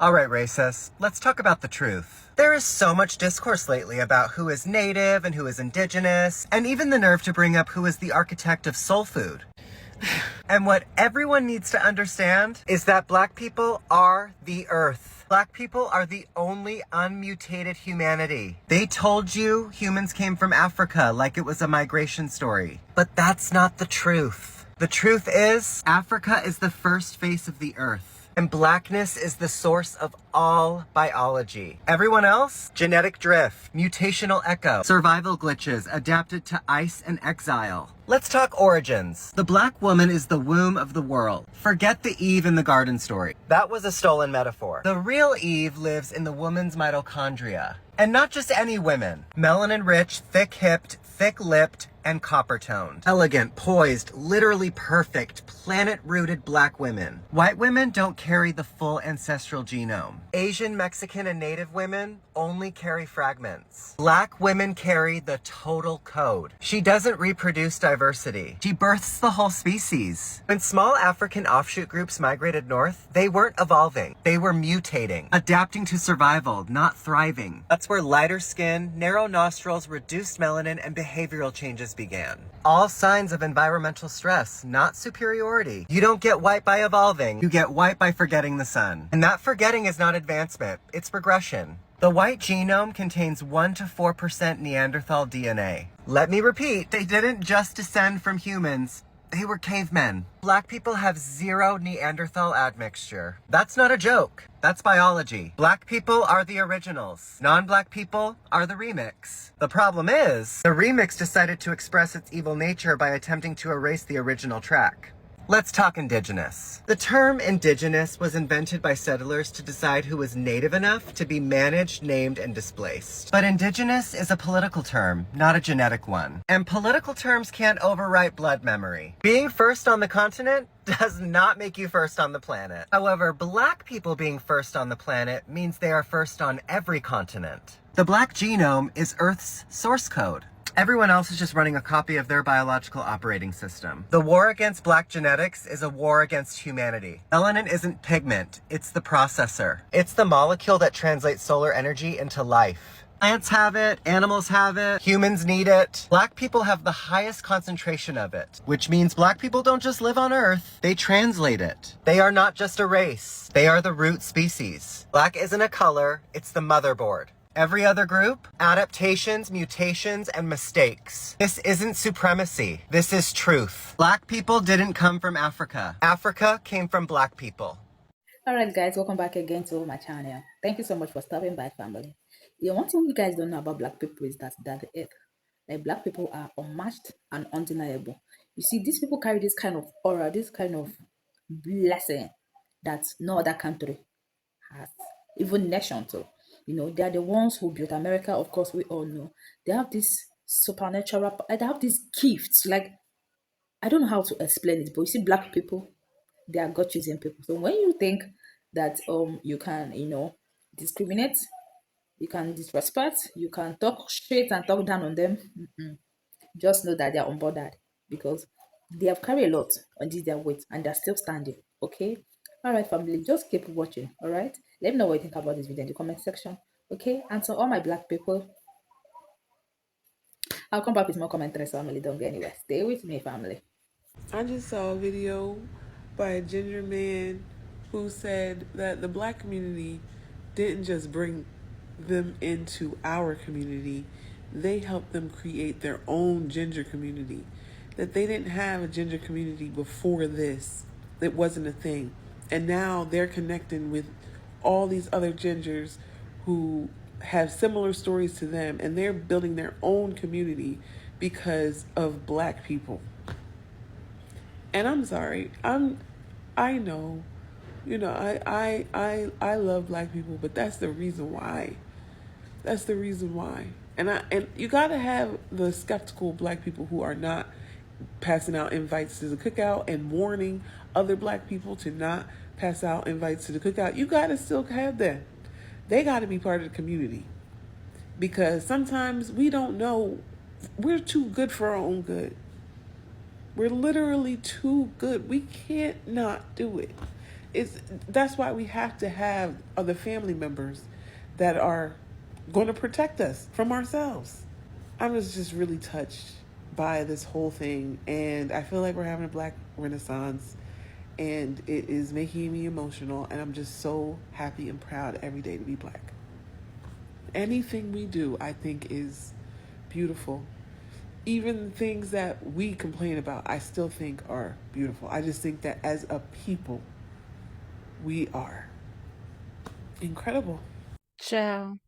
All right, racists, let's talk about the truth. There is so much discourse lately about who is native and who is indigenous, and even the nerve to bring up who is the architect of soul food. And what everyone needs to understand is that Black people are the earth. Black people are the only unmutated humanity. They told you humans came from Africa like it was a migration story. But that's not the truth. The truth is, Africa is the first face of the earth. And blackness is the source of all biology. Everyone else? Genetic drift, mutational echo, survival glitches adapted to ice and exile. Let's talk origins. The Black woman is the womb of the world. Forget the Eve in the garden story. That was a stolen metaphor. The real Eve lives in the woman's mitochondria. And not just any women. Melanin-rich, thick-hipped, thick-lipped, and copper-toned. Elegant, poised, literally perfect, planet-rooted Black women. White women don't carry the full ancestral genome. Asian, Mexican, and Native women only carry fragments. Black women carry the total code. She doesn't reproduce diversity. She births the whole species. When small African offshoot groups migrated north, they weren't evolving. They were mutating, adapting to survival, not thriving. That's where lighter skin, narrow nostrils, reduced melanin, and behavioral changes began. All signs of environmental stress, not superiority. You don't get white by evolving. You get white by forgetting the sun. And that forgetting is not advancement, it's regression. The white genome contains 1 to 4% Neanderthal DNA. Let me repeat, they didn't just descend from humans. They were cavemen. Black people have 0 Neanderthal admixture. That's not a joke. That's biology. Black people are the originals. Non-Black people are the remix. The problem is, the remix decided to express its evil nature by attempting to erase the original track. Let's talk indigenous. The term indigenous was invented by settlers to decide who was native enough to be managed, named, and displaced. But indigenous is a political term, not a genetic one. And political terms can't overwrite blood memory. Being first on the continent does not make you first on the planet. However, Black people being first on the planet means they are first on every continent. The Black genome is Earth's source code. Everyone else is just running a copy of their biological operating system. The war against Black genetics is a war against humanity. Melanin isn't pigment, it's the processor. It's the molecule that translates solar energy into life. Plants have it, animals have it, humans need it. Black people have the highest concentration of it, which means Black people don't just live on Earth, they translate it. They are not just a race, they are the root species. Black isn't a color, it's the motherboard. Every other group, adaptations, mutations, and mistakes. This isn't supremacy. This is truth. Black people didn't come from Africa. Africa came from Black people. Alright guys, welcome back again to my channel. Thank you so much for stopping by, family. One thing you guys don't know about Black people is that the earth, like Black people are unmatched and undeniable. You see, these people carry this kind of aura, this kind of blessing that no other country has, even nation too. They are the ones who built America. Of course, we all know they have this supernatural, they have these gifts. Like, I don't know how to explain it, but you see, Black people, they are God choosing people. So when you think that you can discriminate, you can disrespect, you can talk straight and talk down on them, just know that they are unbothered, because they have carried a lot on this their weight and they're still standing. Okay. All right, family, just keep watching. All right, let me know what you think about this video in the comment section. Okay, and so all my Black people, I'll come back with more commentaries. Family, don't go anywhere, stay with me, family. I just saw a video by a ginger man who said that the Black community didn't just bring them into our community, they helped them create their own ginger community. That they didn't have a ginger community before this. It wasn't a thing. And now they're connecting with all these other gingers who have similar stories to them, and they're building their own community because of Black people. And I'm sorry, I know, I love Black people, but that's the reason why. That's the reason why. And you gotta have the skeptical Black people who are not passing out invites to the cookout and warning other Black people to not pass out invites to the cookout. You gotta still have that. They gotta be part of the community, because sometimes we don't know. We're too good for our own good. We're literally too good. We can't not do it. It's that's why we have to have other family members that are going to protect us from ourselves. I was just really touched by this whole thing, and I feel like we're having a Black Renaissance, and it is making me emotional, and I'm just so happy and proud every day to be Black. Anything we do, I think, is beautiful. Even things that we complain about, I still think are beautiful. I just think that as a people, we are incredible. Child,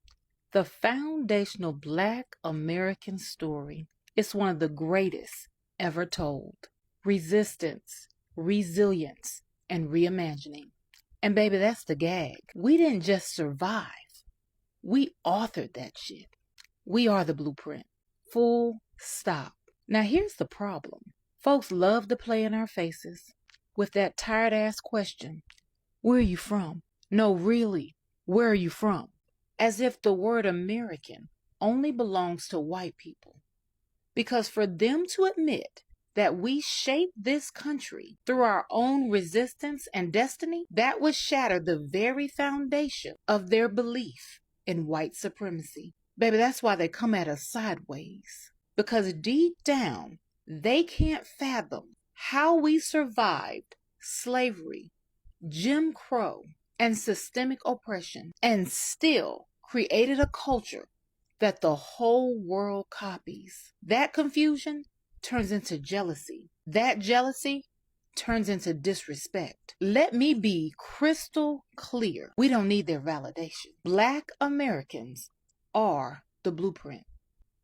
the foundational Black American story is one of the greatest ever told. Resistance, resilience, and reimagining. And baby, that's the gag. We didn't just survive. We authored that shit. We are the blueprint. Full stop. Now here's the problem. Folks love to play in our faces with that tired ass question. Where are you from? No, really, where are you from? As if the word American only belongs to white people. Because for them to admit that we shaped this country through our own resistance and destiny, that would shatter the very foundation of their belief in white supremacy. Baby, that's why they come at us sideways. Because deep down, they can't fathom how we survived slavery, Jim Crow, and systemic oppression, and still created a culture that the whole world copies. That confusion turns into jealousy. That jealousy turns into disrespect. Let me be crystal clear. We don't need their validation. Black Americans are the blueprint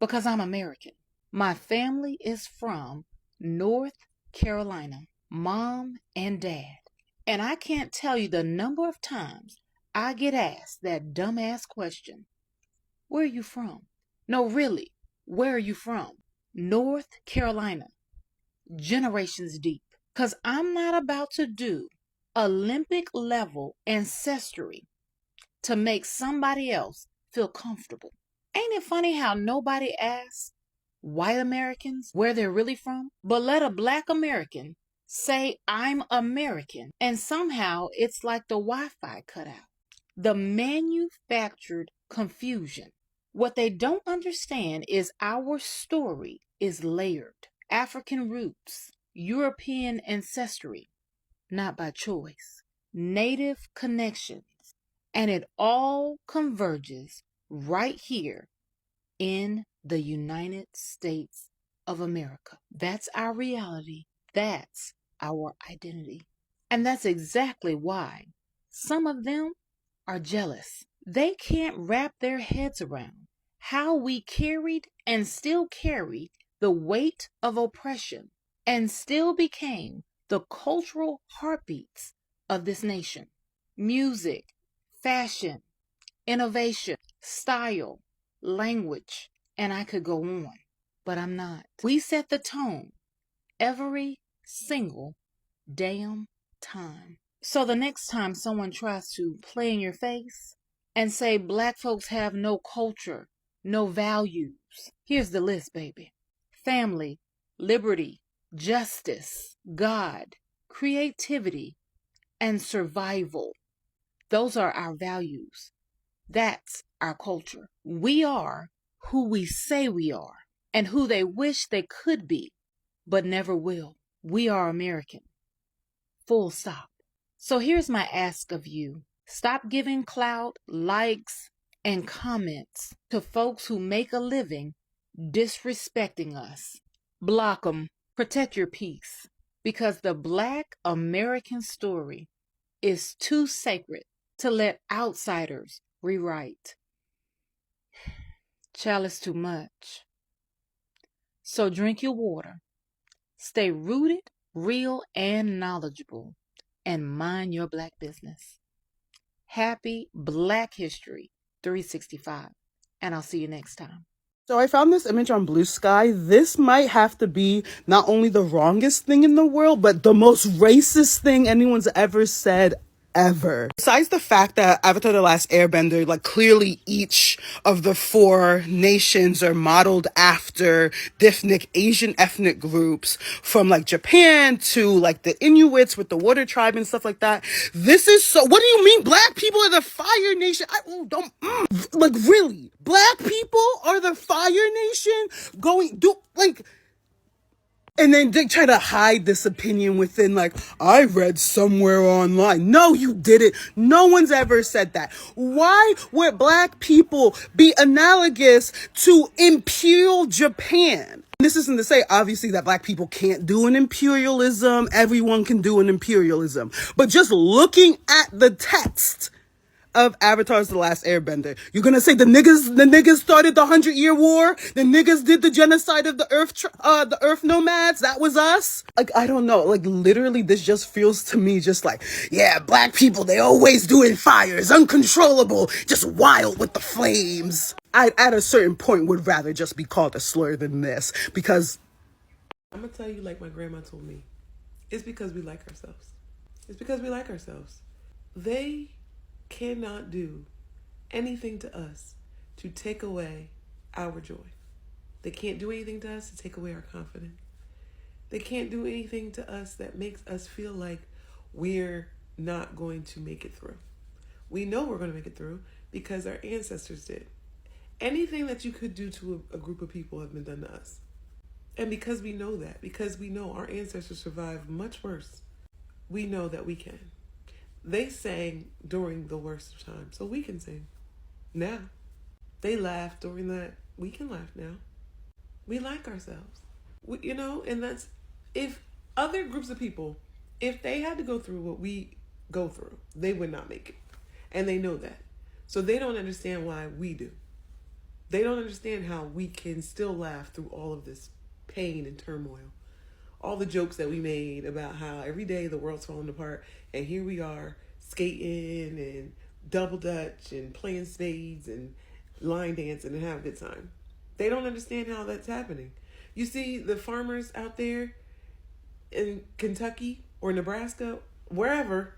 because I'm American. My family is from North Carolina, mom and dad. And I can't tell you the number of times I get asked that dumbass question. Where are you from? No, really, where are you from? North Carolina. Generations deep. Because I'm not about to do Olympic level ancestry to make somebody else feel comfortable. Ain't it funny how nobody asks white Americans where they're really from? But let a Black American say I'm American, and somehow it's like the Wi-Fi cut out. The manufactured confusion. What they don't understand is our story is layered. African roots, European ancestry, not by choice. Native connections. And it all converges right here in the United States of America. That's our reality. That's our identity. And that's exactly why some of them are jealous. They can't wrap their heads around how we carried and still carry the weight of oppression and still became the cultural heartbeats of this nation. Music, fashion, innovation, style, language, and I could go on, but I'm not. We set the tone every single damn time. So the next time someone tries to play in your face and say Black folks have no culture, no values, here's the list, baby. Family, liberty, justice, God, creativity, and survival. Those are our values. That's our culture. We are who we say we are and who they wish they could be, but never will. We are American. Full stop. So here's my ask of you. Stop giving clout, likes, and comments to folks who make a living disrespecting us. Block them. Protect your peace. Because the Black American story is too sacred to let outsiders rewrite. Child, it's too much. So drink your water. Stay rooted, real, and knowledgeable. And mind your Black business. Happy Black History 365. And I'll see you next time. So I found this image on Blue Sky. This might have to be not only the wrongest thing in the world, but the most racist thing anyone's ever said ever. Besides the fact that Avatar The Last Airbender, like clearly each of the 4 nations are modeled after different Asian ethnic groups, from like Japan to like the Inuits with the water tribe and stuff like that. This is so, what do you mean black people are the fire nation? Like really? Black people are the fire nation? And then they try to hide this opinion within, like, I read somewhere online. No, you didn't. No one's ever said that. Why would black people be analogous to Imperial Japan? This isn't to say, obviously, that black people can't do an imperialism. Everyone can do an imperialism. But just looking at the text of Avatar's The Last Airbender, you're gonna say the niggas started the 100-Year War? The niggas did the genocide of the Earth nomads? That was us? Like, I don't know. Like, literally, this just feels to me just like, yeah, black people, they always doing fires, uncontrollable, just wild with the flames. I, at a certain point, would rather just be called a slur than this, because I'm gonna tell you like my grandma told me. It's because we like ourselves. It's because we like ourselves. They cannot do anything to us to take away our joy. They can't do anything to us to take away our confidence. They can't do anything to us that makes us feel like we're not going to make it through. We know we're going to make it through because our ancestors did. Anything that you could do to a group of people have been done to us. And because we know that, because we know our ancestors survived much worse, we know that we can. They sang during the worst of times, so we can sing now. They laughed during that. We can laugh now. We like ourselves. And that's, if other groups of people, if they had to go through what we go through, they would not make it. And they know that. So they don't understand why we do. They don't understand how we can still laugh through all of this pain and turmoil. All the jokes that we made about how every day the world's falling apart, and here we are skating and double dutch and playing spades and line dancing and having a good time. They don't understand how that's happening. You see the farmers out there in Kentucky or Nebraska, wherever,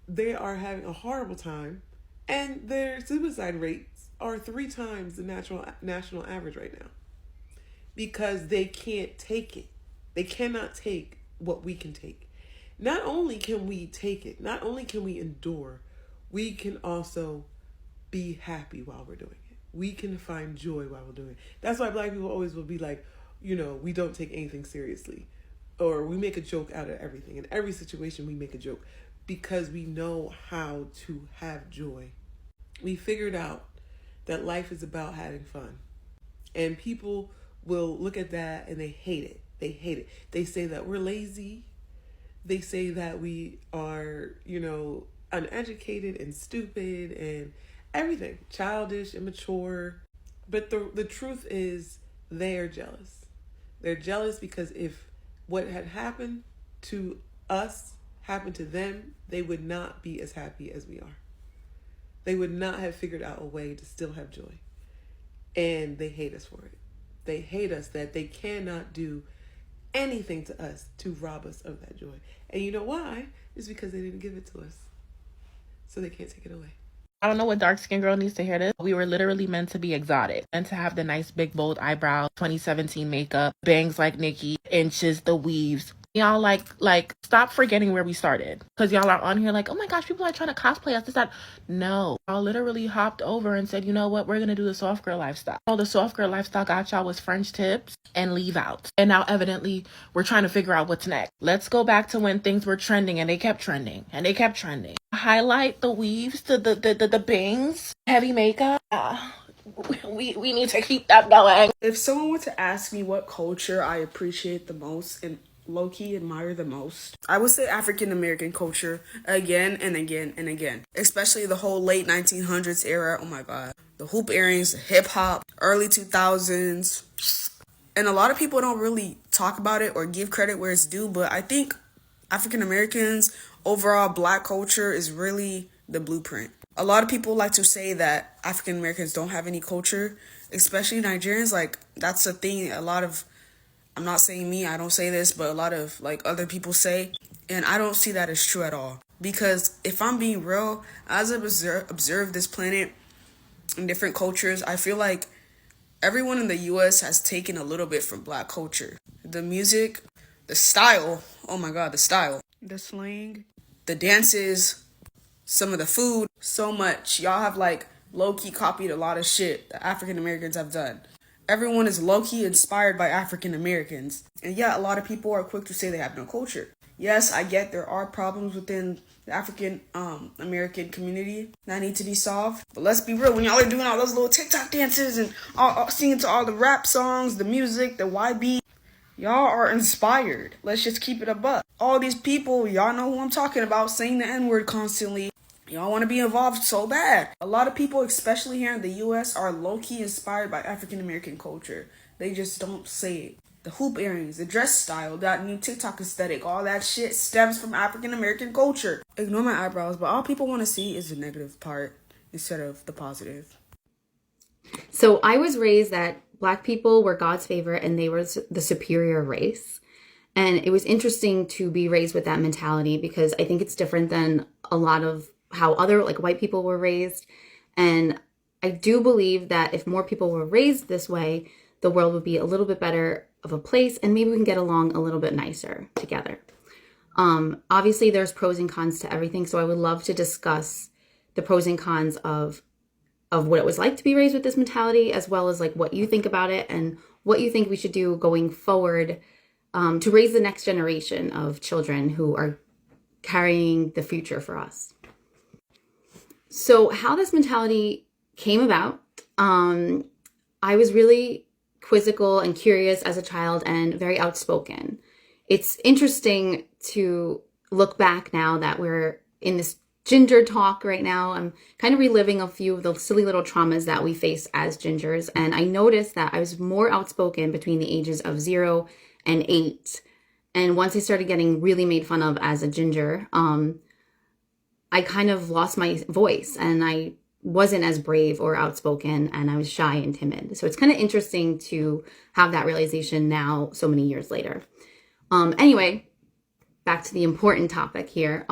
they are having a horrible time, and their suicide rates are 3 times the national average right now, because they can't take it. They cannot take what we can take. Not only can we take it, not only can we endure, we can also be happy while we're doing it. We can find joy while we're doing it. That's why black people always will be like, we don't take anything seriously. Or we make a joke out of everything. In every situation, we make a joke because we know how to have joy. We figured out that life is about having fun. And people will look at that and they hate it. They hate it. They say that we're lazy. They say that we are, uneducated and stupid and everything. Childish, immature. But the truth is they are jealous. They're jealous because if what had happened to us happened to them, they would not be as happy as we are. They would not have figured out a way to still have joy. And they hate us for it. They hate us that they cannot do anything to us to rob us of that joy. And you know why? It's because they didn't give it to us. So they can't take it away. I don't know what dark-skinned girl needs to hear this. We were literally meant to be exotic, meant to have the nice big bold eyebrows, 2017 makeup, bangs like Nicki, inches, the weaves. Y'all like stop forgetting where we started, because y'all are on here like, oh my gosh, people are trying to cosplay us, this, that. No, y'all literally hopped over and said, you know what, we're gonna do the soft girl lifestyle. All the soft girl lifestyle got y'all was French tips and leave out, and now evidently we're trying to figure out what's next. Let's go back to when things were trending and they kept trending and they kept trending. Highlight, the weaves, the bangs, heavy makeup. We need to keep that going. if someone were to ask me what culture I appreciate the most and low-key admire the most, I would say African American culture again and again and again. Especially the whole late 1900s era. Oh my god. The hoop earrings, the hip-hop, early 2000s. And a lot of people don't really talk about it or give credit where it's due, but I think African Americans, overall black culture is really the blueprint. A lot of people like to say that African Americans don't have any culture, especially Nigerians. Like, that's a thing a lot of, I'm not saying me, I don't say this, but a lot of like other people say. And I don't see that as true at all. Because if I'm being real, as I've observed this planet in different cultures, I feel like everyone in the US has taken a little bit from black culture. The music, the style, oh my god, the style, the slang, the dances, some of the food, so much. Y'all have like low-key copied a lot of shit that African Americans have done. Everyone is low-key inspired by African Americans. And yeah, a lot of people are quick to say they have no culture. Yes, I get there are problems within the African American community that need to be solved. But let's be real, when y'all are doing all those little TikTok dances and all singing to all the rap songs, the music, the YB, y'all are inspired. Let's just keep it a buck. All these people, y'all know who I'm talking about, saying the N-word constantly. Y'all want to be involved so bad. A lot of people, especially here in the US, are low-key inspired by African American culture. They just don't say it. The hoop earrings, the dress style, that new TikTok aesthetic, all that shit stems from African American culture. Ignore my eyebrows, but all people want to see is the negative part instead of the positive. So I was raised that Black people were God's favorite and they were the superior race. And it was interesting to be raised with that mentality because I think it's different than a lot of how other like white people were raised. And I do believe that if more people were raised this way, the world would be a little bit better of a place and maybe we can get along a little bit nicer together. Obviously there's pros and cons to everything. So I would love to discuss the pros and cons of what it was like to be raised with this mentality, as well as like what you think about it and what you think we should do going forward to raise the next generation of children who are carrying the future for us. So how this mentality came about, I was really quizzical and curious as a child and very outspoken. It's interesting to look back now that we're in this ginger talk right now. I'm kind of reliving a few of the silly little traumas that we face as gingers. And I noticed that I was more outspoken between the ages of 0 and 8. And once I started getting really made fun of as a ginger, I kind of lost my voice and I wasn't as brave or outspoken and I was shy and timid. So it's kind of interesting to have that realization now, so many years later. Anyway, back to the important topic here.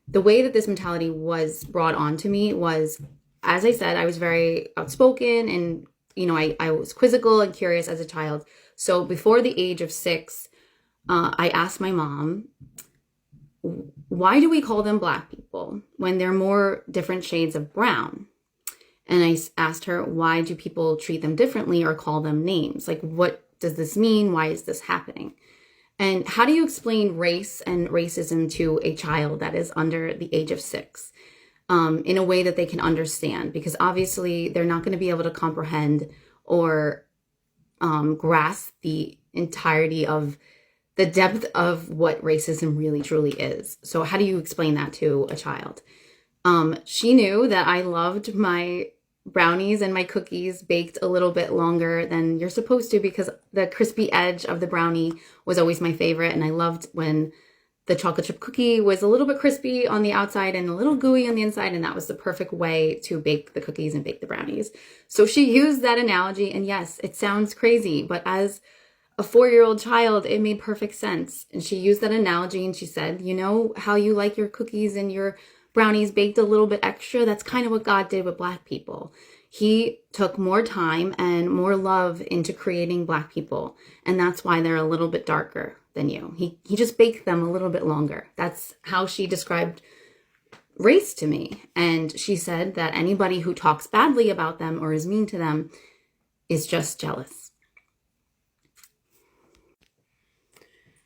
The way that this mentality was brought on to me was, as I said, I was very outspoken and, you know, I was quizzical and curious as a child. So before the age of 6, I asked my mom, why do we call them Black people when they're more different shades of brown? And I asked her, why do people treat them differently or call them names? Like, what does this mean? Why is this happening? And how do you explain race and racism to a child that is under the age of 6 in a way that they can understand? Because obviously they're not going to be able to comprehend or grasp the entirety of the depth of what racism really truly is. So how do you explain that to a child? She knew that I loved my brownies and my cookies baked a little bit longer than you're supposed to because the crispy edge of the brownie was always my favorite. And I loved when the chocolate chip cookie was a little bit crispy on the outside and a little gooey on the inside. And that was the perfect way to bake the cookies and bake the brownies. So she used that analogy. And yes, it sounds crazy, but as a 4-year-old child, it made perfect sense. And she used that analogy and she said, you know how you like your cookies and your brownies baked a little bit extra? That's kind of what God did with Black people. He took more time and more love into creating Black people. And that's why they're a little bit darker than you. He just baked them a little bit longer. That's how she described race to me. And she said that anybody who talks badly about them or is mean to them is just jealous.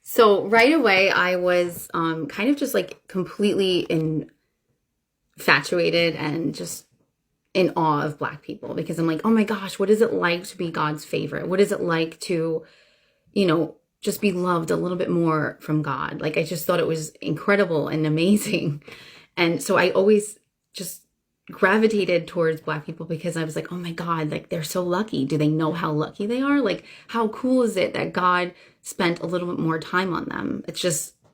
So right away, I was kind of just like completely infatuated and just in awe of Black people because I'm like, oh my gosh, what is it like to be God's favorite? What is it like to, you know, just be loved a little bit more from God? Like, I just thought it was incredible and amazing. And so I always just gravitated towards Black people because I was like, oh my God, like they're so lucky. Do they know how lucky they are? Like, how cool is it that God spent a little bit more time on them?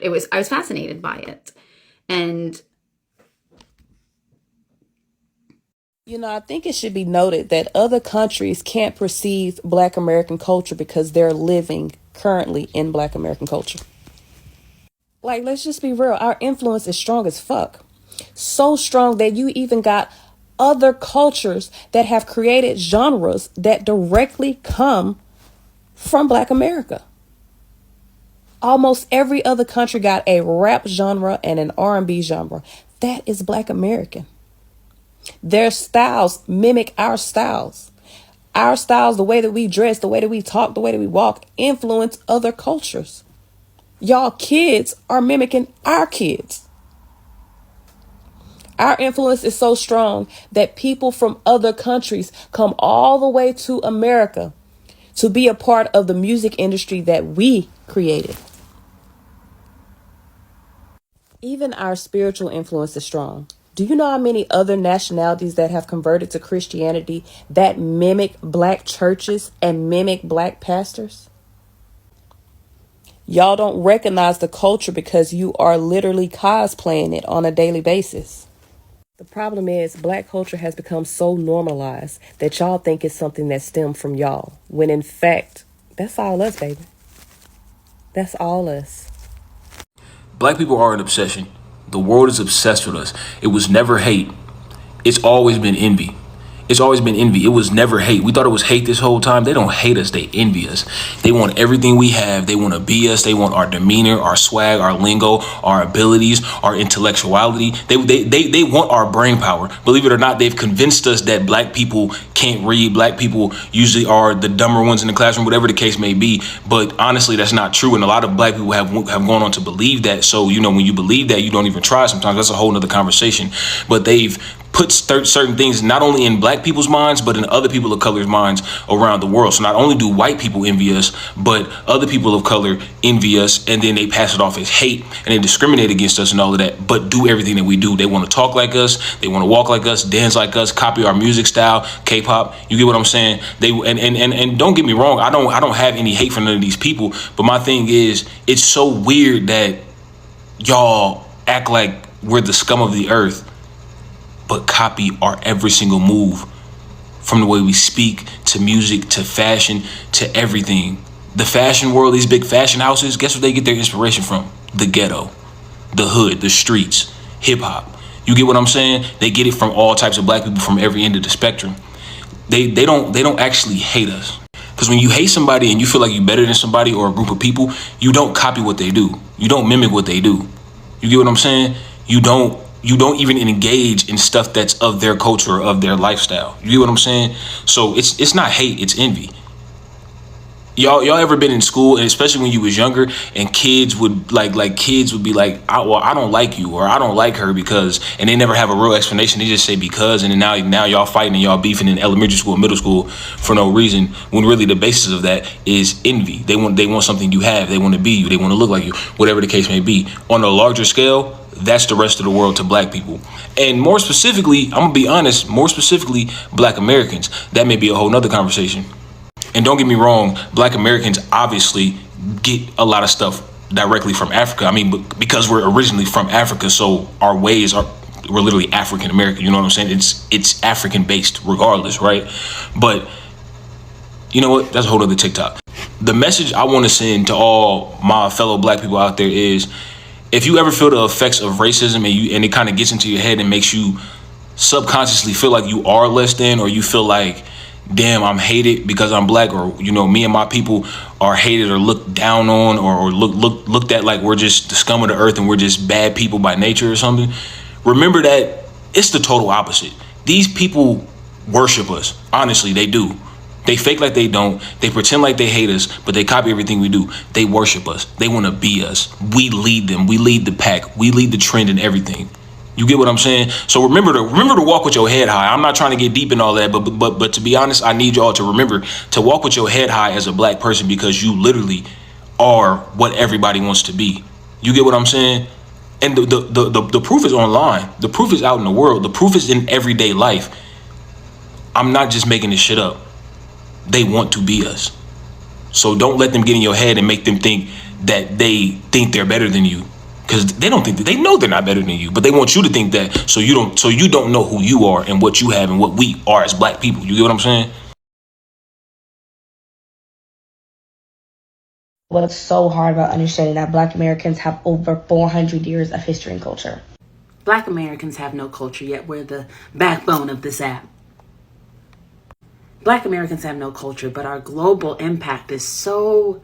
I was fascinated by it. And you know, I think it should be noted that other countries can't perceive Black American culture because they're living currently in Black American culture. Like, let's just be real. Our influence is strong as fuck. So strong that you even got other cultures that have created genres that directly come from Black America. Almost every other country got a rap genre and an R&B genre. That is Black American. Their styles mimic our styles. Our styles, the way that we dress, the way that we talk, the way that we walk, influence other cultures. Y'all kids are mimicking our kids. Our influence is so strong that people from other countries come all the way to America to be a part of the music industry that we created. Even our spiritual influence is strong. Do you know how many other nationalities that have converted to Christianity that mimic Black churches and mimic Black pastors? Y'all don't recognize the culture because you are literally cosplaying it on a daily basis. The problem is Black culture has become so normalized that y'all think it's something that stemmed from y'all, when in fact, that's all us, baby. That's all us. Black people are an obsession. The world is obsessed with us. It was never hate. It's always been envy. It's always been envy. It was never hate. We thought it was hate this whole time. They don't hate us. They envy us. They want everything we have. They want to be us. They want our demeanor, our swag, our lingo, our abilities, our intellectuality. They want our brain power. Believe it or not, they've convinced us that Black people can't read. Black people usually are the dumber ones in the classroom, whatever the case may be. But honestly, that's not true. And a lot of Black people have gone on to believe that. So, when you believe that, you don't even try sometimes. That's a whole nother conversation. But they've put certain things not only in Black people's minds, but in other people of color's minds around the world. So not only do white people envy us, but other people of color envy us, and then they pass it off as hate, and they discriminate against us and all of that, but do everything that we do. They want to talk like us, they want to walk like us, dance like us, copy our music style, K-pop. You get what I'm saying? And don't get me wrong, I don't have any hate for none of these people, but my thing is, it's so weird that y'all act like we're the scum of the earth, but copy our every single move, from the way we speak to music to fashion to everything. The fashion world, these big fashion houses, guess what they get their inspiration from? The ghetto, the hood, the streets, hip hop. You get what I'm saying? They get it from all types of Black people from every end of the spectrum. They don't actually hate us. Because when you hate somebody and you feel like you're better than somebody or a group of people, you don't copy what they do. You don't mimic what they do. You get what I'm saying? You don't even engage in stuff that's of their culture or of their lifestyle. You get what I'm saying? So it's not hate, it's envy. Y'all ever been in school, and especially when you was younger, and kids would be like, I don't like you, or I don't like her because, and they never have a real explanation. They just say because, and then now y'all fighting and y'all beefing in elementary school, middle school for no reason, when really the basis of that is envy. They want something you have. They want to be you. They want to look like you, whatever the case may be. On a larger scale, that's the rest of the world to Black people. And more specifically, I'm gonna be honest, more specifically, Black Americans. That may be a whole nother conversation. And don't get me wrong, Black Americans obviously get a lot of stuff directly from Africa. I mean, because we're originally from Africa, so our ways we're literally African American. You know what I'm saying? It's African based regardless, right? But you know what? That's a whole other TikTok. The message I want to send to all my fellow Black people out there is, if you ever feel the effects of racism and it kind of gets into your head and makes you subconsciously feel like you are less than, or you feel like, damn, I'm hated because I'm Black, or me and my people are hated or looked down on, or looked at like we're just the scum of the earth and we're just bad people by nature or something, remember that it's the total opposite. These people worship us. Honestly, they do. They fake like they don't. They pretend like they hate us, but they copy everything we do. They worship us. They want to be us. We lead them. We lead the pack. We lead the trend in everything. You get what I'm saying? So remember to walk with your head high. I'm not trying to get deep in all that, but to be honest, I need y'all to remember to walk with your head high as a Black person, because you literally are what everybody wants to be. You get what I'm saying? And the proof is online. The proof is out in the world. The proof is in everyday life. I'm not just making this shit up. They want to be us. So don't let them get in your head and make them think that they think they're better than you. Because they don't think that, they know they're not better than you, but they want you to think that, so you don't know who you are and what you have and what we are as Black people. You get what I'm saying? What's so hard about understanding that Black Americans have over 400 years of history and culture? Black Americans have no culture, yet we're the backbone of this app. Black Americans have no culture, but our global impact is so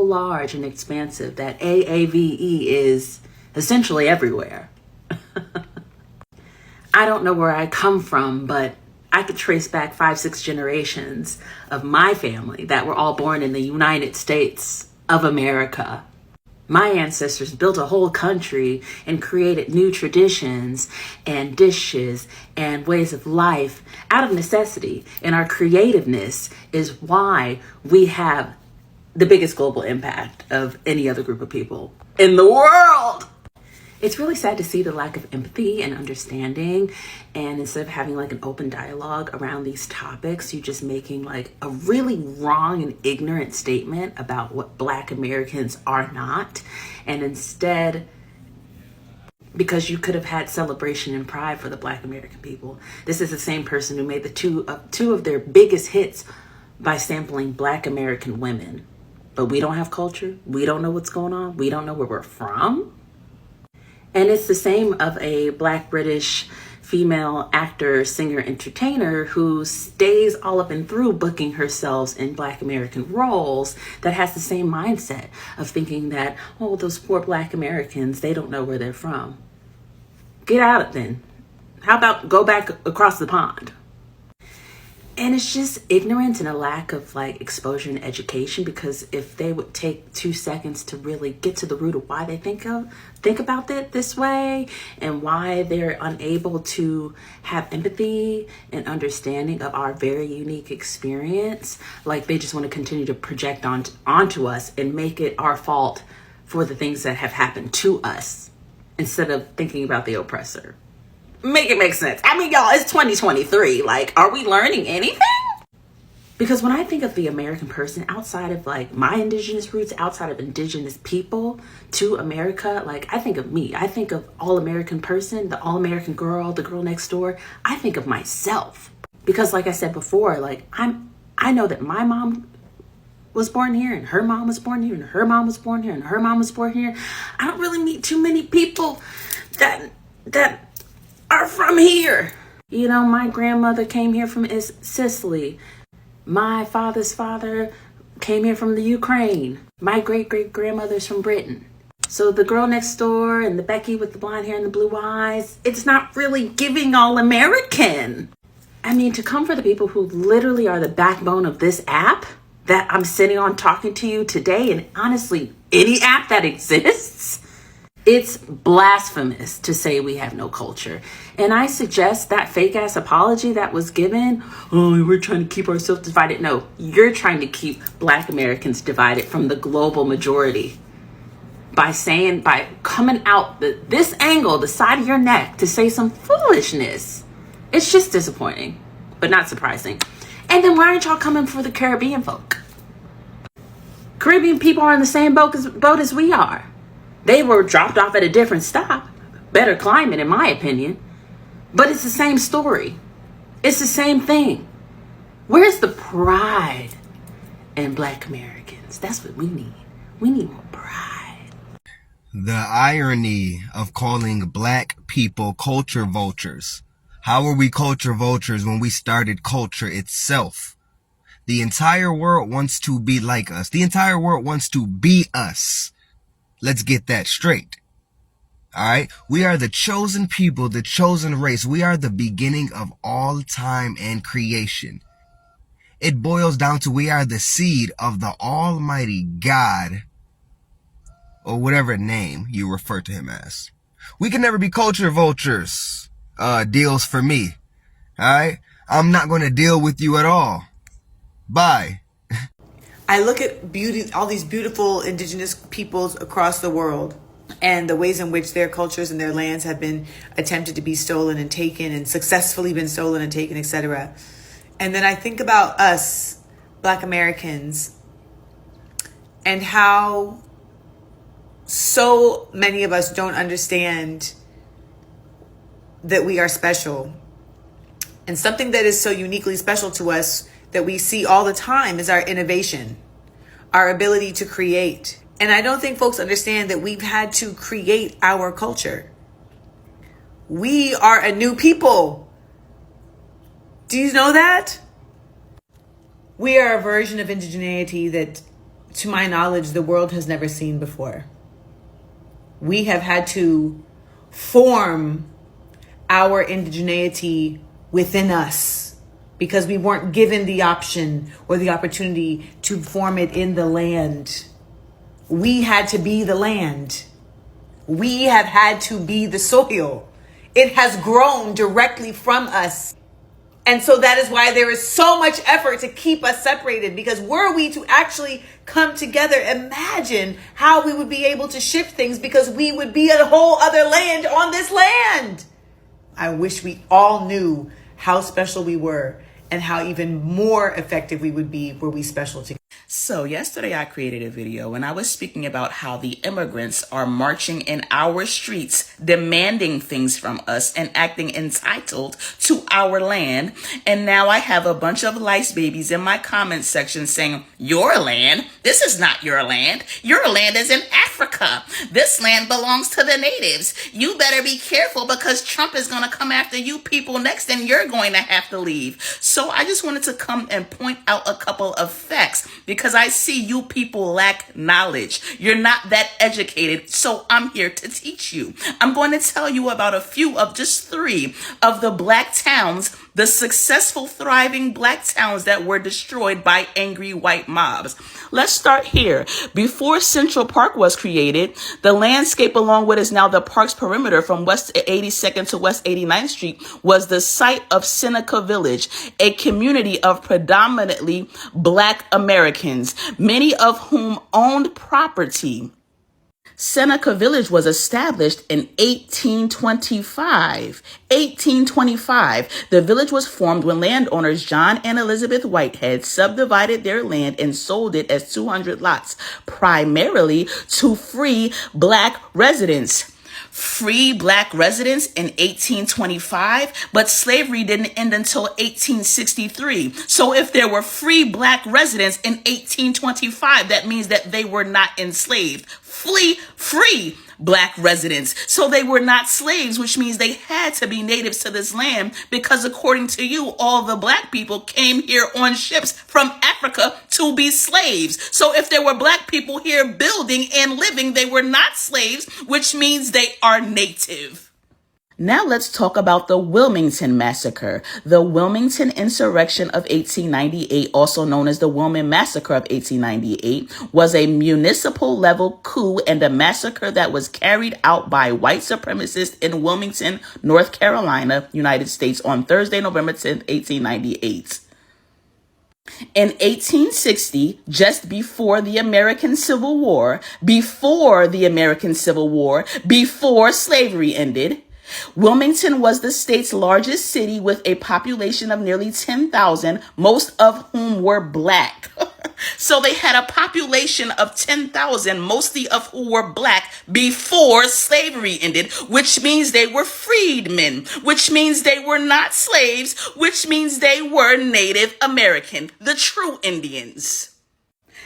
large and expansive that AAVE is essentially everywhere. I don't know where I come from, but I could trace back 5-6 generations of my family that were all born in the United States of America. My ancestors built a whole country and created new traditions and dishes and ways of life out of necessity. And our creativeness is why we have the biggest global impact of any other group of people in the world. It's really sad to see the lack of empathy and understanding. And instead of having like an open dialogue around these topics, you're just making like a really wrong and ignorant statement about what Black Americans are not. And instead, because you could have had celebration and pride for the Black American people, this is the same person who made the two of their biggest hits by sampling Black American women. But we don't have culture. We don't know what's going on. We don't know where we're from. And it's the same of a Black British female actor, singer, entertainer who stays all up and through booking herself in Black American roles that has the same mindset of thinking that, oh, those poor Black Americans, they don't know where they're from. Get out then. How about go back across the pond? And it's just ignorance and a lack of like exposure and education, because if they would take 2 seconds to really get to the root of why they think about it this way and why they're unable to have empathy and understanding of our very unique experience, like they just want to continue to project onto us and make it our fault for the things that have happened to us instead of thinking about the oppressor. Make it make sense. I mean, y'all, it's 2023. Like, are we learning anything? Because when I think of the American person, outside of like my indigenous roots, outside of indigenous people to America, like I think of me. I think of all-American person, the all-American girl, the girl next door. I think of myself. Because like I said before, like I know that my mom was born here and her mom was born here and her mom was born here and her mom was born here. I don't really meet too many people that are from here. You know, my grandmother came here from Sicily. My father's father came here from the Ukraine. My great-great-grandmother's from Britain. So the girl next door and the Becky with the blonde hair and the blue eyes, it's not really giving all American. I mean, to come for the people who literally are the backbone of this app that I'm sitting on talking to you today, and honestly, any app that exists, it's blasphemous to say we have no culture. And I suggest that fake ass apology that was given, oh, we're trying to keep ourselves divided. No, you're trying to keep Black Americans divided from the global majority by coming out this angle, the side of your neck, to say some foolishness. It's just disappointing, but not surprising. And then why aren't y'all coming for the Caribbean folk? Caribbean people are in the same boat as we are. They were dropped off at a different stop. Better climate, in my opinion. But it's the same story. It's the same thing. Where's the pride in Black Americans? That's what we need. We need more pride. The irony of calling Black people culture vultures. How are we culture vultures when we started culture itself? The entire world wants to be like us. The entire world wants to be us. Let's get that straight. All right. We are the chosen people, the chosen race. We are the beginning of all time and creation. It boils down to we are the seed of the Almighty God, or whatever name you refer to him as. We can never be culture vultures. Deals for me. All right. I'm not going to deal with you at all. Bye. I look at all these beautiful indigenous peoples across the world and the ways in which their cultures and their lands have been attempted to be stolen and taken and successfully been stolen and taken, etc. And then I think about us, Black Americans, and how so many of us don't understand that we are special. And something that is so uniquely special to us that we see all the time is our innovation, our ability to create. And I don't think folks understand that we've had to create our culture. We are a new people. Do you know that? We are a version of indigeneity that, to my knowledge, the world has never seen before. We have had to form our indigeneity within us because we weren't given the option or the opportunity to form it in the land. We had to be the land. We have had to be the soil. It has grown directly from us. And so that is why there is so much effort to keep us separated, because were we to actually come together, imagine how we would be able to shift things, because we would be a whole other land on this land. I wish we all knew how special we were and how even more effective we would be were we special together. So yesterday I created a video and I was speaking about how the immigrants are marching in our streets, demanding things from us and acting entitled to our land. And now I have a bunch of lice babies in my comment section saying, your land? This is not your land. Your land is in Africa. This land belongs to the natives. You better be careful because Trump is going to come after you people next and you're going to have to leave. So I just wanted to come and point out a couple of facts because I see you people lack knowledge. You're not that educated, so I'm here to teach you. I'm going to tell you about a few of just 3 of the black towns, the successful, thriving black towns that were destroyed by angry white mobs. Let's start here. Before Central Park was created, the landscape along what is now the park's perimeter from West 82nd to West 89th Street was the site of Seneca Village, a community of predominantly black Americans, many of whom owned property. Seneca Village was established in 1825. 1825. The village was formed when landowners John and Elizabeth Whitehead subdivided their land and sold it as 200 lots, primarily to free black residents. Free black residents in 1825, but slavery didn't end until 1863. So if there were free black residents in 1825, that means that they were not enslaved. Free black residents. So they were not slaves, which means they had to be natives to this land because according to you, all the black people came here on ships from Africa to be slaves. So if there were black people here building and living, they were not slaves, which means they are native. Now let's talk about the Wilmington Massacre. The Wilmington Insurrection of 1898, also known as the Wilmington Massacre of 1898, was a municipal level coup and a massacre that was carried out by white supremacists in Wilmington, North Carolina, United States on Thursday, November 10th, 1898. In 1860, just before the American Civil War, before slavery ended, Wilmington was the state's largest city with a population of nearly 10,000, most of whom were black. So they had a population of 10,000, mostly of who were black before slavery ended, which means they were freedmen, which means they were not slaves, which means they were Native American, the true Indians.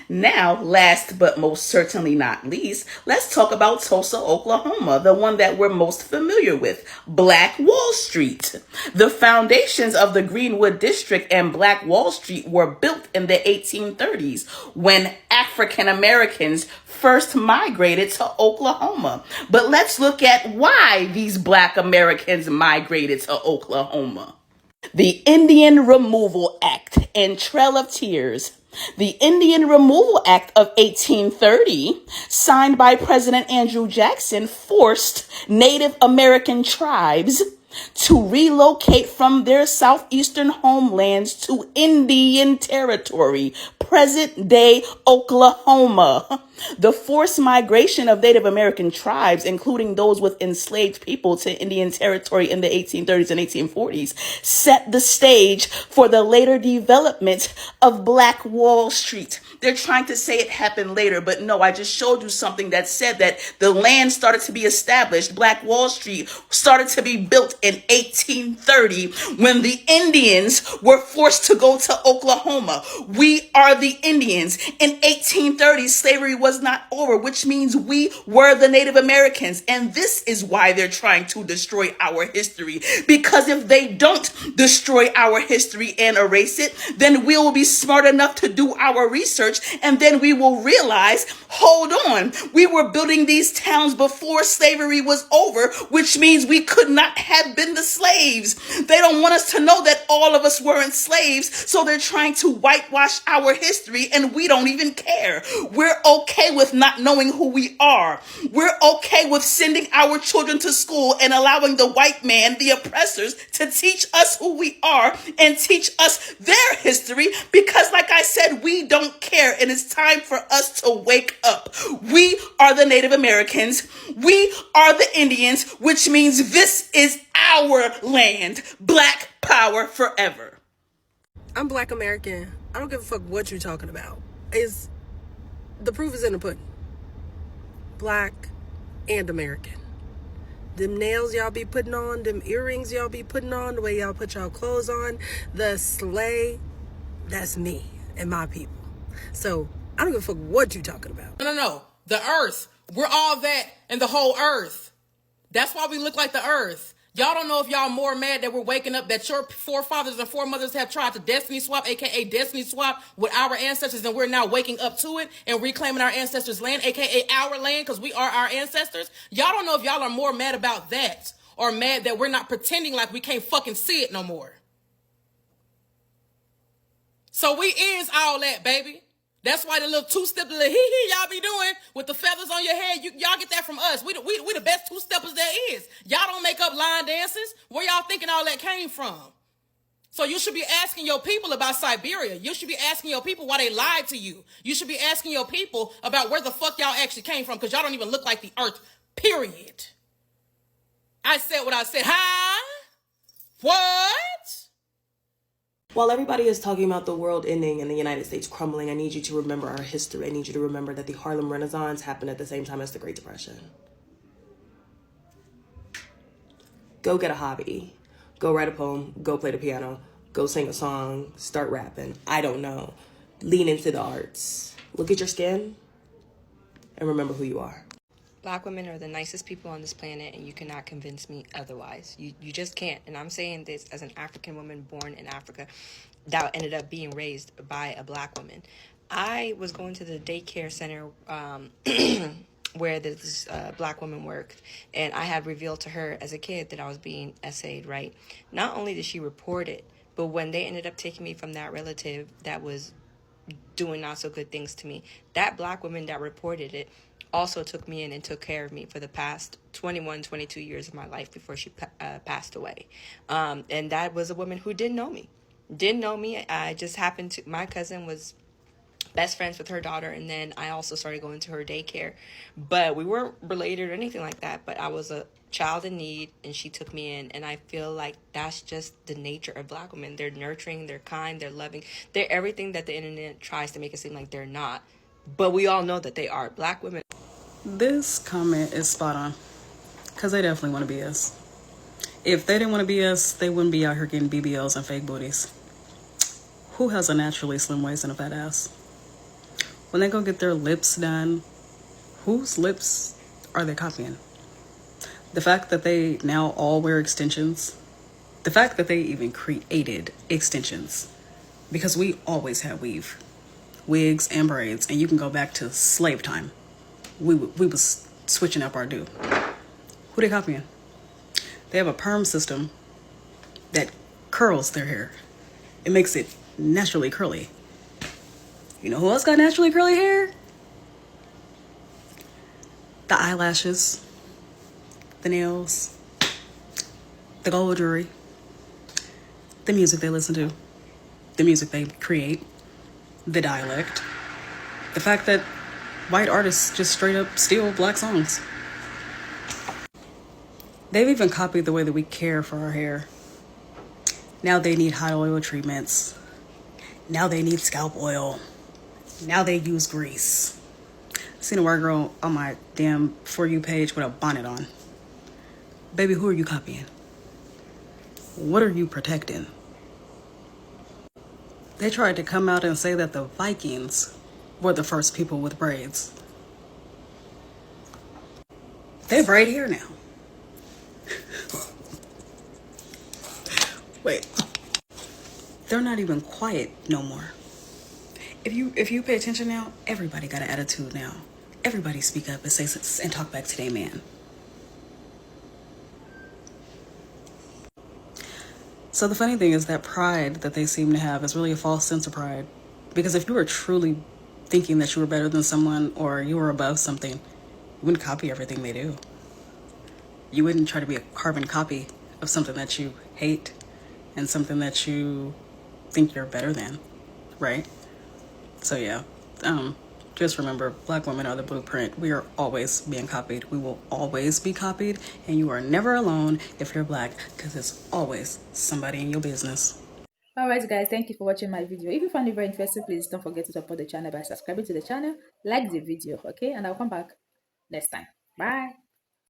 Now, last but most certainly not least, let's talk about Tulsa, Oklahoma, the one that we're most familiar with, Black Wall Street. The foundations of the Greenwood District and Black Wall Street were built in the 1830s when African Americans first migrated to Oklahoma. But let's look at why these Black Americans migrated to Oklahoma. The Indian Removal Act and Trail of Tears. The Indian Removal Act of 1830, signed by President Andrew Jackson, forced Native American tribes to relocate from their southeastern homelands to Indian Territory, present-day Oklahoma. The forced migration of Native American tribes, including those with enslaved people to Indian Territory in the 1830s and 1840s, set the stage for the later development of Black Wall Street. They're trying to say it happened later, but no, I just showed you something that said that the land started to be established. Black Wall Street started to be built in 1830 when the Indians were forced to go to Oklahoma. We are the Indians. In 1830, slavery was not over, which means we were the Native Americans. And this is why they're trying to destroy our history. Because if they don't destroy our history and erase it, then we will be smart enough to do our research, and then we will realize, hold on, we were building these towns before slavery was over, which means we could not have been the slaves. They don't want us to know that all of us weren't slaves, so they're trying to whitewash our history, and we don't even care. We're okay with not knowing who we are. We're okay with sending our children to school and allowing the white man, the oppressors, to teach us who we are and teach us their history, because like I said, we don't care, and it's time for us to wake up. We are the Native Americans. We are the Indians, which means this is our land. Black power forever. I'm Black American. I don't give a fuck what you're talking about. The proof is in the pudding. Black and American. Them nails y'all be putting on, them earrings y'all be putting on, the way y'all put y'all clothes on, the sleigh, that's me and my people. So I don't give a fuck what you talking about. No. The earth. We're all that and the whole earth. That's why we look like the earth. Y'all don't know if y'all more mad that we're waking up, that your forefathers and foremothers have tried to destiny swap, aka destiny swap with our ancestors, and we're now waking up to it and reclaiming our ancestors' land, aka our land, because we are our ancestors. Y'all don't know if y'all are more mad about that or mad that we're not pretending like we can't fucking see it no more. So we is all that, baby. That's why the little two-step, the little hee-hee y'all be doing with the feathers on your head, y'all get that from us. We the best two-steppers there is. Y'all don't make up line dances. Where y'all thinking all that came from? So you should be asking your people about Siberia. You should be asking your people why they lied to you. You should be asking your people about where the fuck y'all actually came from, because y'all don't even look like the earth, period. I said what I said. Huh? What? While everybody is talking about the world ending and the United States crumbling, I need you to remember our history. I need you to remember that the Harlem Renaissance happened at the same time as the Great Depression. Go get a hobby. Go write a poem. Go play the piano. Go sing a song. Start rapping. I don't know. Lean into the arts. Look at your skin and remember who you are. Black women are the nicest people on this planet, and you cannot convince me otherwise. You just can't. And I'm saying this as an African woman born in Africa that ended up being raised by a black woman. I was going to the daycare center where this black woman worked, and I had revealed to her as a kid that I was being essayed, right? Not only did she report it, but when they ended up taking me from that relative that was doing not so good things to me, that black woman that reported it also took me in and took care of me for the past 21, 22 years of my life before she passed away. And that was a woman who didn't know me. I just happened to, my cousin was best friends with her daughter, and then I also started going to her daycare. But we weren't related or anything like that, but I was a child in need, and she took me in, and I feel like that's just the nature of black women. They're nurturing, they're kind, they're loving. They're everything that the internet tries to make it seem like they're not. But we all know that they are. Black women. This comment is spot on, because they definitely want to be us. If they didn't want to be us, they wouldn't be out here getting BBLs and fake booties. Who has a naturally slim waist and a fat ass? When they go get their lips done, whose lips are they copying? The fact that they now all wear extensions, the fact that they even created extensions, because we always had weave, wigs and braids, and you can go back to slave time. We was switching up our do. Who they copying? They have a perm system that curls their hair. It makes it naturally curly. You know who else got naturally curly hair? The eyelashes, the nails, the gold jewelry, the music they listen to, the music they create, the dialect, the fact that white artists just straight up steal black songs. They've even copied the way that we care for our hair. Now they need hot oil treatments. Now they need scalp oil. Now they use grease. Seen a white girl on my damn For You page with a bonnet on. Baby, who are you copying? What are you protecting? They tried to come out and say that the Vikings were the first people with braids. They braid here now. Wait. They're not even quiet no more. If you pay attention now, everybody got an attitude now. Everybody speak up and say and talk back to their man. So the funny thing is that pride that they seem to have is really a false sense of pride. Because if you were truly thinking that you were better than someone or you were above something, you wouldn't copy everything they do. You wouldn't try to be a carbon copy of something that you hate and something that you think you're better than, right? So yeah, just remember, Black women are the blueprint. We are always being copied. We will always be copied, and you are never alone if you're Black, because there's always somebody in your business. Alright guys, thank you for watching my video. If you found it very interesting, please don't forget to support the channel by subscribing to the channel, like the video, okay? And I'll come back next time. Bye.